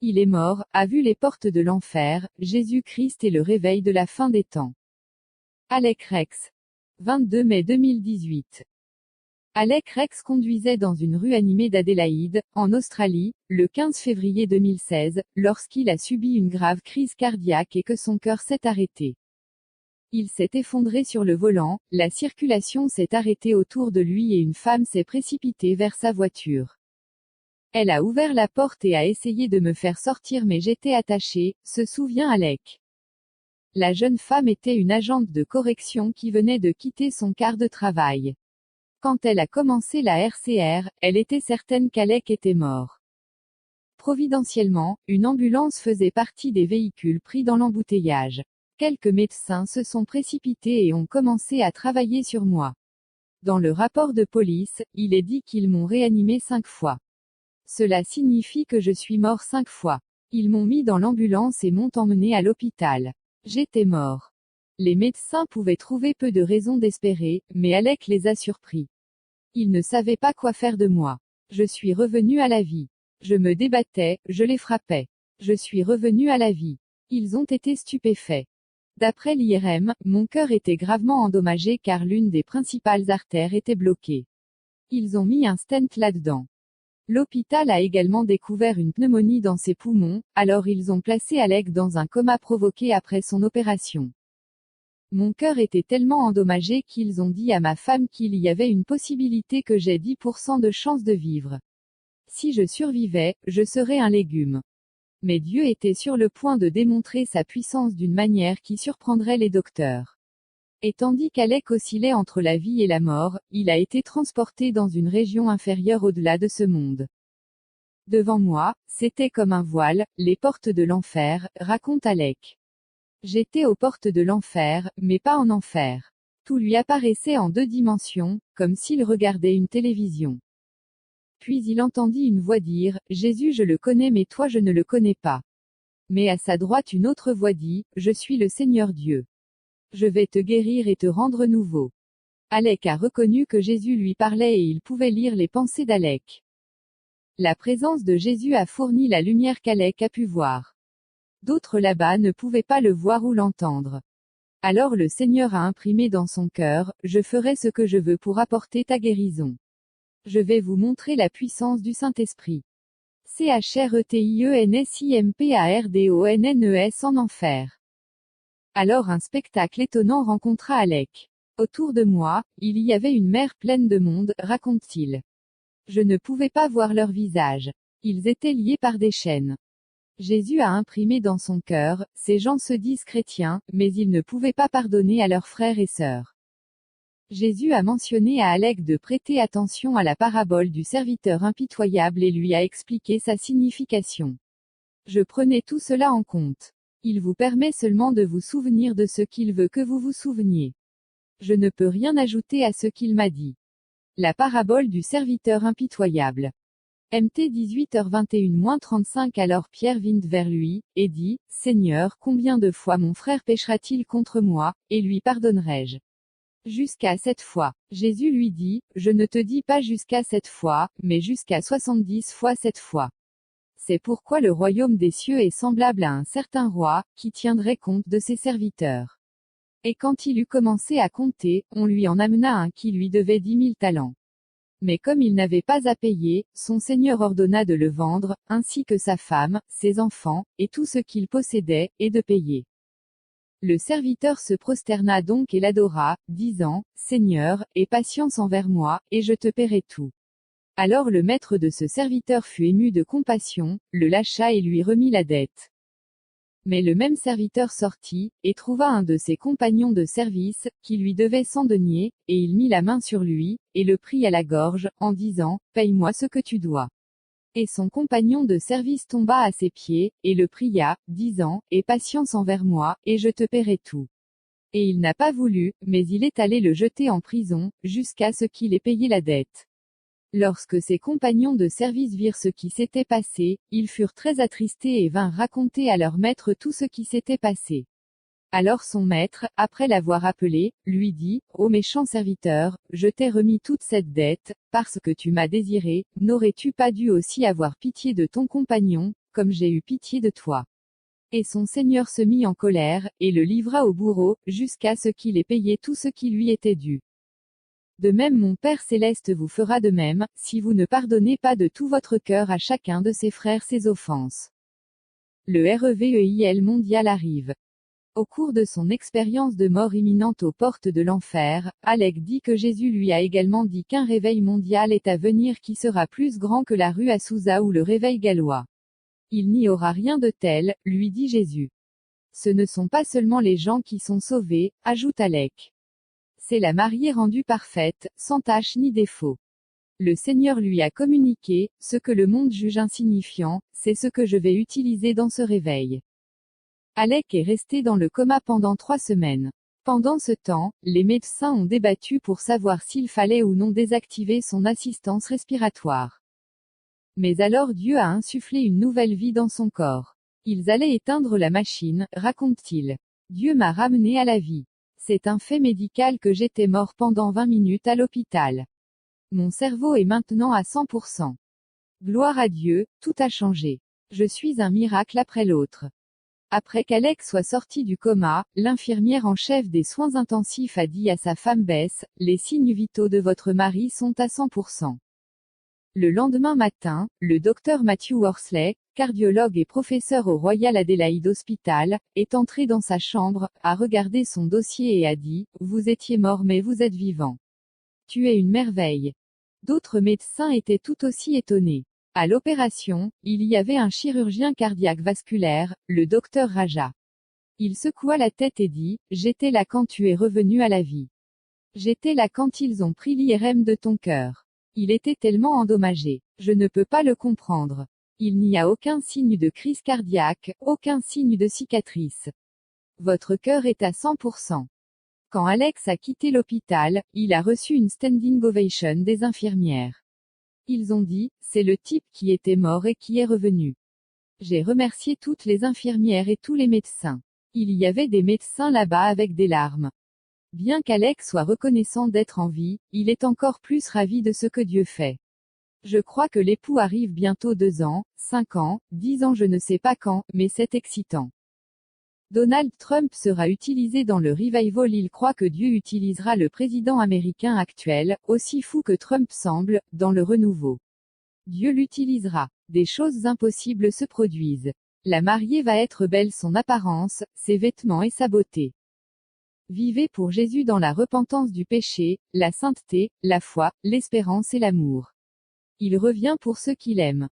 Il est mort, a vu les portes de l'enfer, Jésus-Christ et le réveil de la fin des temps. Alec Rex. 22 mai 2018. Alec Rex conduisait dans une rue animée d'Adélaïde, en Australie, le 15 février 2016, lorsqu'il a subi une grave crise cardiaque et que son cœur s'est arrêté. Il s'est effondré sur le volant, la circulation s'est arrêtée autour de lui et une femme s'est précipitée vers sa voiture. Elle a ouvert la porte et a essayé de me faire sortir mais j'étais attaché, se souvient Alec. La jeune femme était une agente de correction qui venait de quitter son quart de travail. Quand elle a commencé la RCR, elle était certaine qu'Alec était mort. Providentiellement, une ambulance faisait partie des véhicules pris dans l'embouteillage. Quelques médecins se sont précipités et ont commencé à travailler sur moi. Dans le rapport de police, il est dit qu'ils m'ont réanimé 5 fois. Cela signifie que je suis mort 5 fois. Ils m'ont mis dans l'ambulance et m'ont emmené à l'hôpital. J'étais mort. Les médecins pouvaient trouver peu de raisons d'espérer, mais Alec les a surpris. Ils ne savaient pas quoi faire de moi. Je suis revenu à la vie. Je me débattais, je les frappais. Je suis revenu à la vie. Ils ont été stupéfaits. D'après l'IRM, mon cœur était gravement endommagé car l'une des principales artères était bloquée. Ils ont mis un stent là-dedans. L'hôpital a également découvert une pneumonie dans ses poumons, alors ils ont placé Alec dans un coma provoqué après son opération. Mon cœur était tellement endommagé qu'ils ont dit à ma femme qu'il y avait une possibilité que j'ai 10% de chance de vivre. Si je survivais, je serais un légume. Mais Dieu était sur le point de démontrer sa puissance d'une manière qui surprendrait les docteurs. Et tandis qu'Alec oscillait entre la vie et la mort, il a été transporté dans une région inférieure au-delà de ce monde. Devant moi, c'était comme un voile, les portes de l'enfer, raconte Alec. J'étais aux portes de l'enfer, mais pas en enfer. Tout lui apparaissait en 2 dimensions, comme s'il regardait une télévision. Puis il entendit une voix dire, Jésus je le connais mais toi je ne le connais pas. Mais à sa droite une autre voix dit, je suis le Seigneur Dieu. Je vais te guérir et te rendre nouveau. Alec a reconnu que Jésus lui parlait et il pouvait lire les pensées d'Alec. La présence de Jésus a fourni la lumière qu'Alec a pu voir. D'autres là-bas ne pouvaient pas le voir ou l'entendre. Alors le Seigneur a imprimé dans son cœur, je ferai ce que je veux pour apporter ta guérison. Je vais vous montrer la puissance du Saint-Esprit. CHRETIENSIMPARDONNES en enfer. Alors un spectacle étonnant rencontra Alec. Autour de moi, il y avait une mer pleine de monde, raconte-t-il. Je ne pouvais pas voir leur visage. Ils étaient liés par des chaînes. Jésus a imprimé dans son cœur, ces gens se disent chrétiens, mais ils ne pouvaient pas pardonner à leurs frères et sœurs. Jésus a mentionné à Alec de prêter attention à la parabole du serviteur impitoyable et lui a expliqué sa signification. Je prenais tout cela en compte. Il vous permet seulement de vous souvenir de ce qu'il veut que vous vous souveniez. Je ne peux rien ajouter à ce qu'il m'a dit. La parabole du serviteur impitoyable. MT 18h21-35 Alors Pierre vint vers lui, et dit, Seigneur, combien de fois mon frère péchera-t-il contre moi, et lui pardonnerai-je? Jusqu'à 7 fois. Jésus lui dit, je ne te dis pas jusqu'à 7 fois, mais jusqu'à 70 fois 7 fois. C'est pourquoi le royaume des cieux est semblable à un certain roi, qui tiendrait compte de ses serviteurs. Et quand il eut commencé à compter, on lui en amena un qui lui devait 10 000 talents. Mais comme il n'avait pas à payer, son seigneur ordonna de le vendre, ainsi que sa femme, ses enfants, et tout ce qu'il possédait, et de payer. Le serviteur se prosterna donc et l'adora, disant, Seigneur, aie patience envers moi, et je te paierai tout. Alors le maître de ce serviteur fut ému de compassion, le lâcha et lui remit la dette. Mais le même serviteur sortit, et trouva un de ses compagnons de service, qui lui devait 100 deniers, et il mit la main sur lui, et le prit à la gorge, en disant, Paye-moi ce que tu dois. Et son compagnon de service tomba à ses pieds, et le pria, disant, Aie patience envers moi, et je te paierai tout. Et il n'a pas voulu, mais il est allé le jeter en prison, jusqu'à ce qu'il ait payé la dette. Lorsque ses compagnons de service virent ce qui s'était passé, ils furent très attristés et vinrent raconter à leur maître tout ce qui s'était passé. Alors son maître, après l'avoir appelé, lui dit, Ô méchant serviteur, je t'ai remis toute cette dette, parce que tu m'as désiré, n'aurais-tu pas dû aussi avoir pitié de ton compagnon, comme j'ai eu pitié de toi. Et son seigneur se mit en colère, et le livra au bourreau, jusqu'à ce qu'il ait payé tout ce qui lui était dû. De même mon Père céleste vous fera de même, si vous ne pardonnez pas de tout votre cœur à chacun de ses frères ses offenses. Le REVEIL mondial arrive. Au cours de son expérience de mort imminente aux portes de l'enfer, Alec dit que Jésus lui a également dit qu'un réveil mondial est à venir qui sera plus grand que la rue Azusa ou le réveil gallois. Il n'y aura rien de tel, lui dit Jésus. Ce ne sont pas seulement les gens qui sont sauvés, ajoute Alec. C'est la mariée rendue parfaite, sans tache ni défaut. Le Seigneur lui a communiqué, ce que le monde juge insignifiant, c'est ce que je vais utiliser dans ce réveil. Alec est resté dans le coma pendant 3 semaines. Pendant ce temps, les médecins ont débattu pour savoir s'il fallait ou non désactiver son assistance respiratoire. Mais alors Dieu a insufflé une nouvelle vie dans son corps. Ils allaient éteindre la machine, raconte-t-il. Dieu m'a ramené à la vie. C'est un fait médical que j'étais mort pendant 20 minutes à l'hôpital. Mon cerveau est maintenant à 100%. Gloire à Dieu, tout a changé. Je suis un miracle après l'autre. Après qu'Alec soit sorti du coma, l'infirmière en chef des soins intensifs a dit à sa femme Bess, les signes vitaux de votre mari sont à 100%. Le lendemain matin, le docteur Matthew Worsley, cardiologue et professeur au Royal Adelaide Hospital, est entré dans sa chambre, a regardé son dossier et a dit, vous étiez mort mais vous êtes vivant. Tu es une merveille. D'autres médecins étaient tout aussi étonnés. À l'opération, il y avait un chirurgien cardiaque vasculaire, le docteur Raja. Il secoua la tête et dit, j'étais là quand tu es revenu à la vie. J'étais là quand ils ont pris l'IRM de ton cœur. Il était tellement endommagé. Je ne peux pas le comprendre. Il n'y a aucun signe de crise cardiaque, aucun signe de cicatrice. Votre cœur est à 100%. Quand Alex a quitté l'hôpital, il a reçu une standing ovation des infirmières. Ils ont dit, c'est le type qui était mort et qui est revenu. J'ai remercié toutes les infirmières et tous les médecins. Il y avait des médecins là-bas avec des larmes. Bien qu'Alec soit reconnaissant d'être en vie, il est encore plus ravi de ce que Dieu fait. Je crois que l'époux arrive bientôt 2 ans, 5 ans, 10 ans je ne sais pas quand, mais c'est excitant. Donald Trump sera utilisé dans le revival. Il croit que Dieu utilisera le président américain actuel, aussi fou que Trump semble, dans le renouveau. Dieu l'utilisera. Des choses impossibles se produisent. La mariée va être belle, son apparence, ses vêtements et sa beauté. Vivez pour Jésus dans la repentance du péché, la sainteté, la foi, l'espérance et l'amour. Il revient pour ceux qu'il aime.